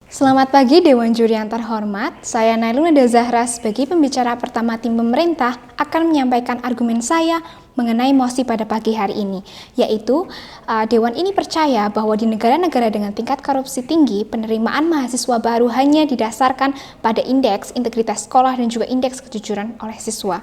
Selamat pagi Dewan Juri yang terhormat, saya Nailuna Zahra sebagai pembicara pertama tim pemerintah akan menyampaikan argumen saya mengenai mosi pada pagi hari ini, yaitu Dewan ini percaya bahwa di negara-negara dengan tingkat korupsi tinggi, penerimaan mahasiswa baru hanya didasarkan pada indeks integritas sekolah dan juga indeks kejujuran oleh siswa.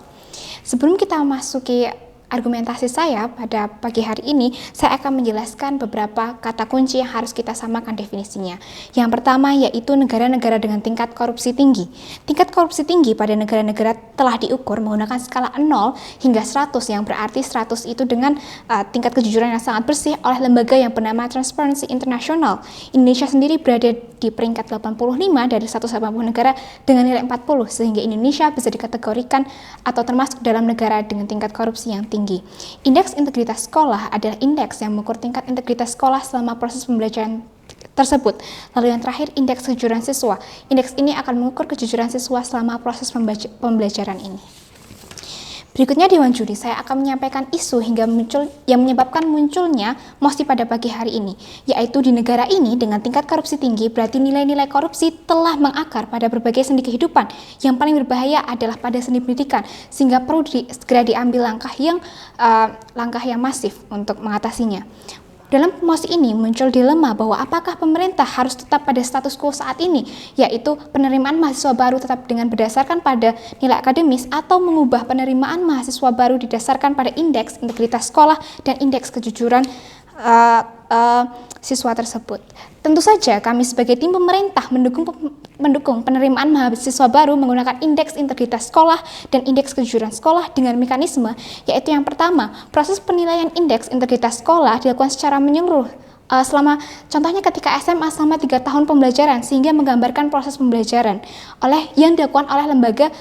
Sebelum kita memasuki argumentasi saya pada pagi hari ini, saya akan menjelaskan beberapa kata kunci yang harus kita samakan definisinya. Yang pertama yaitu negara-negara dengan tingkat korupsi tinggi. Tingkat korupsi tinggi pada negara-negara telah diukur menggunakan skala 0 hingga 100, yang berarti 100 itu dengan tingkat kejujuran yang sangat bersih oleh lembaga yang bernama Transparency International. Indonesia sendiri berada di peringkat 85 dari 180 negara dengan nilai 40, sehingga Indonesia bisa dikategorikan atau termasuk dalam negara dengan tingkat korupsi yang tinggi. Indeks integritas sekolah adalah indeks yang mengukur tingkat integritas sekolah selama proses pembelajaran tersebut. Lalu yang terakhir, indeks kejujuran siswa. Indeks ini akan mengukur kejujuran siswa selama proses pembelajaran ini. Berikutnya Dewan Juri, saya akan menyampaikan isu yang menyebabkan munculnya mosi pada pagi hari ini, yaitu di negara ini dengan tingkat korupsi tinggi berarti nilai-nilai korupsi telah mengakar pada berbagai sendi kehidupan. Yang paling berbahaya adalah pada sendi pendidikan, sehingga perlu segera diambil langkah yang masif untuk mengatasinya. Dalam mosi ini muncul dilema bahwa apakah pemerintah harus tetap pada status quo saat ini, yaitu penerimaan mahasiswa baru tetap dengan berdasarkan pada nilai akademis, atau mengubah penerimaan mahasiswa baru didasarkan pada indeks integritas sekolah dan indeks kejujuran siswa tersebut. Tentu saja kami sebagai tim pemerintah mendukung penerimaan mahasiswa baru menggunakan indeks integritas sekolah dan indeks kejujuran sekolah dengan mekanisme, yaitu yang pertama, proses penilaian indeks integritas sekolah dilakukan secara menyeluruh contohnya ketika SMA selama 3 tahun pembelajaran, sehingga menggambarkan proses pembelajaran yang dilakukan oleh lembaga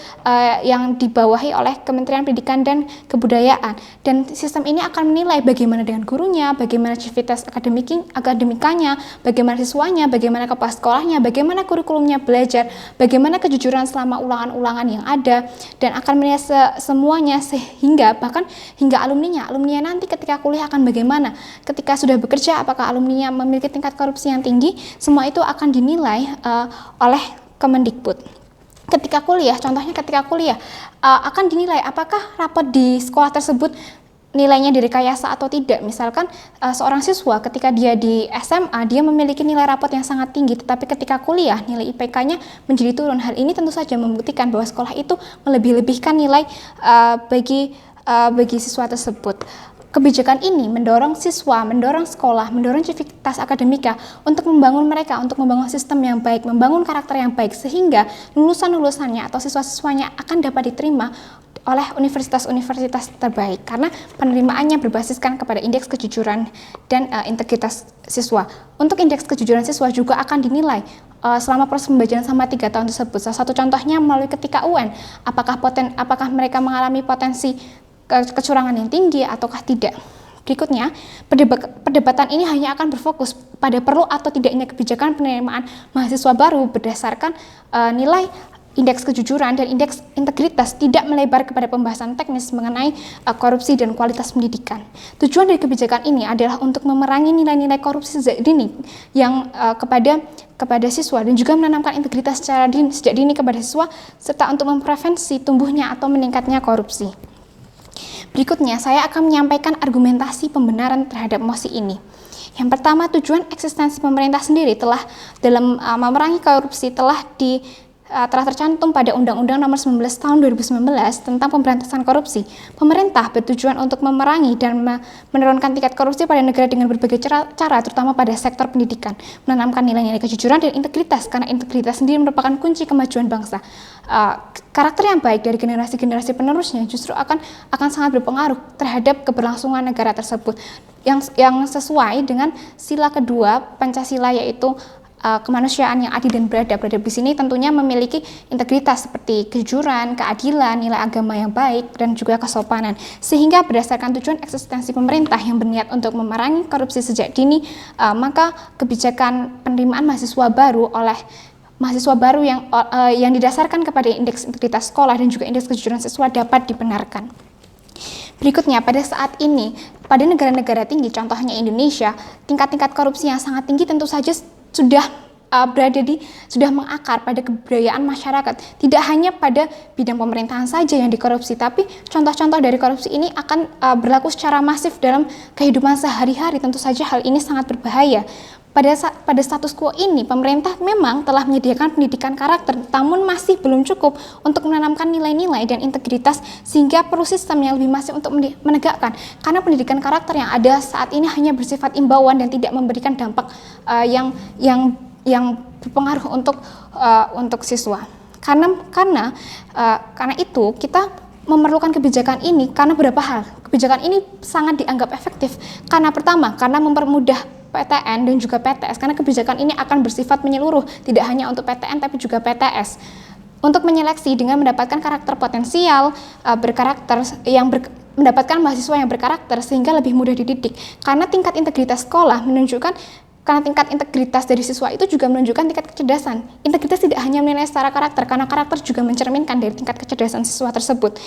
yang dibawahi oleh Kementerian Pendidikan dan Kebudayaan, dan sistem ini akan menilai bagaimana dengan gurunya, bagaimana civitas akademikanya, bagaimana siswanya, bagaimana kepala sekolahnya, bagaimana kurikulumnya belajar, bagaimana kejujuran selama ulangan-ulangan yang ada, dan akan menilai semuanya sehingga bahkan hingga alumninya nanti ketika kuliah akan bagaimana, ketika sudah bekerja apakah alumninya memiliki tingkat korupsi yang tinggi. Semua itu akan dinilai oleh Kemendikbud. Ketika kuliah akan dinilai apakah rapot di sekolah tersebut nilainya direkayasa atau tidak. Misalkan seorang siswa ketika dia di SMA dia memiliki nilai rapot yang sangat tinggi, tetapi ketika kuliah nilai IPK-nya menjadi turun. Hal ini tentu saja membuktikan bahwa sekolah itu melebih-lebihkan nilai bagi siswa tersebut. Kebijakan ini mendorong siswa, mendorong sekolah, mendorong civitas akademika untuk membangun sistem yang baik, membangun karakter yang baik, sehingga lulusan-lulusannya atau siswa-siswanya akan dapat diterima oleh universitas-universitas terbaik karena penerimaannya berbasiskan kepada indeks kejujuran dan integritas siswa. Untuk indeks kejujuran siswa juga akan dinilai selama proses pembelajaran selama 3 tahun tersebut. Salah satu contohnya melalui ketika UN, apakah mereka mengalami potensi kecurangan yang tinggi ataukah tidak. Berikutnya, perdebatan ini hanya akan berfokus pada perlu atau tidaknya kebijakan penerimaan mahasiswa baru berdasarkan nilai indeks kejujuran dan indeks integritas, tidak melebar kepada pembahasan teknis mengenai korupsi dan kualitas pendidikan. Tujuan dari kebijakan ini adalah untuk memerangi nilai-nilai korupsi sejak dini yang kepada siswa, dan juga menanamkan integritas sejak dini kepada siswa, serta untuk memprevensi tumbuhnya atau meningkatnya korupsi. Berikutnya, saya akan menyampaikan argumentasi pembenaran terhadap mosi ini. Yang pertama, tujuan eksistensi pemerintah sendiri dalam memerangi korupsi telah tercantum pada Undang-Undang Nomor 19 Tahun 2019 tentang pemberantasan korupsi. Pemerintah bertujuan untuk memerangi dan menurunkan tingkat korupsi pada negara dengan berbagai cara, terutama pada sektor pendidikan, menanamkan nilai-nilai kejujuran dan integritas, karena integritas sendiri merupakan kunci kemajuan bangsa. Karakter yang baik dari generasi-generasi penerusnya justru akan sangat berpengaruh terhadap keberlangsungan negara tersebut, yang sesuai dengan sila kedua Pancasila, yaitu kemanusiaan yang adil dan beradab. Beradab di sini tentunya memiliki integritas seperti kejujuran, keadilan, nilai agama yang baik, dan juga kesopanan. Sehingga berdasarkan tujuan eksistensi pemerintah yang berniat untuk memerangi korupsi sejak dini, maka kebijakan penerimaan mahasiswa baru yang didasarkan kepada indeks integritas sekolah dan juga indeks kejujuran siswa dapat dibenarkan. Berikutnya, pada saat ini, pada negara-negara tinggi, contohnya Indonesia, tingkat-tingkat korupsi yang sangat tinggi tentu saja sudah sudah mengakar pada kebudayaan masyarakat. Tidak hanya pada bidang pemerintahan saja yang dikorupsi, tapi contoh-contoh dari korupsi ini akan berlaku secara masif dalam kehidupan sehari-hari. Tentu saja hal ini sangat berbahaya. Pada status quo ini, pemerintah memang telah menyediakan pendidikan karakter, namun masih belum cukup untuk menanamkan nilai-nilai dan integritas, sehingga perlu sistem yang lebih masif untuk menegakkan. Karena pendidikan karakter yang ada saat ini hanya bersifat imbauan dan tidak memberikan dampak yang berpengaruh untuk siswa. Karena itu kita memerlukan kebijakan ini karena beberapa hal. Kebijakan ini sangat dianggap efektif karena pertama, karena mempermudah PTN dan juga PTS, karena kebijakan ini akan bersifat menyeluruh, tidak hanya untuk PTN tapi juga PTS, untuk menyeleksi dengan mendapatkan karakter potensial mendapatkan mahasiswa yang berkarakter sehingga lebih mudah dididik. Karena tingkat integritas sekolah karena tingkat integritas dari siswa itu juga menunjukkan tingkat kecerdasan. Integritas tidak hanya menilai secara karakter, karena karakter juga mencerminkan dari tingkat kecerdasan siswa tersebut.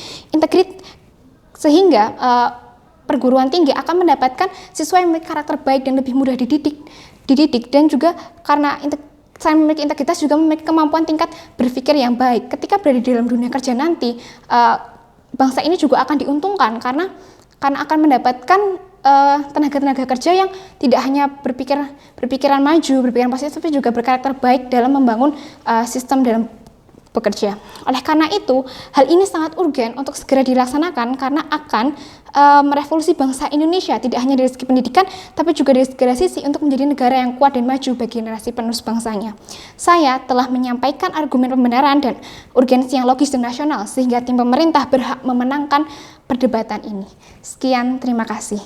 Sehingga perguruan tinggi akan mendapatkan siswa yang memiliki karakter baik dan lebih mudah dididik, dan juga karena selain memiliki integritas juga memiliki kemampuan tingkat berpikir yang baik. Ketika berada di dalam dunia kerja nanti, bangsa ini juga akan diuntungkan karena akan mendapatkan tenaga-tenaga kerja yang tidak hanya berpikiran maju, berpikiran positif, tapi juga berkarakter baik dalam membangun sistem dalam bekerja. Oleh karena itu, hal ini sangat urgen untuk segera dilaksanakan karena akan merevolusi bangsa Indonesia, tidak hanya dari segi pendidikan, tapi juga dari segala sisi untuk menjadi negara yang kuat dan maju bagi generasi penerus bangsanya. Saya telah menyampaikan argumen pembenaran dan urgensi yang logis dan rasional, sehingga tim pemerintah berhak memenangkan perdebatan ini. Sekian, terima kasih.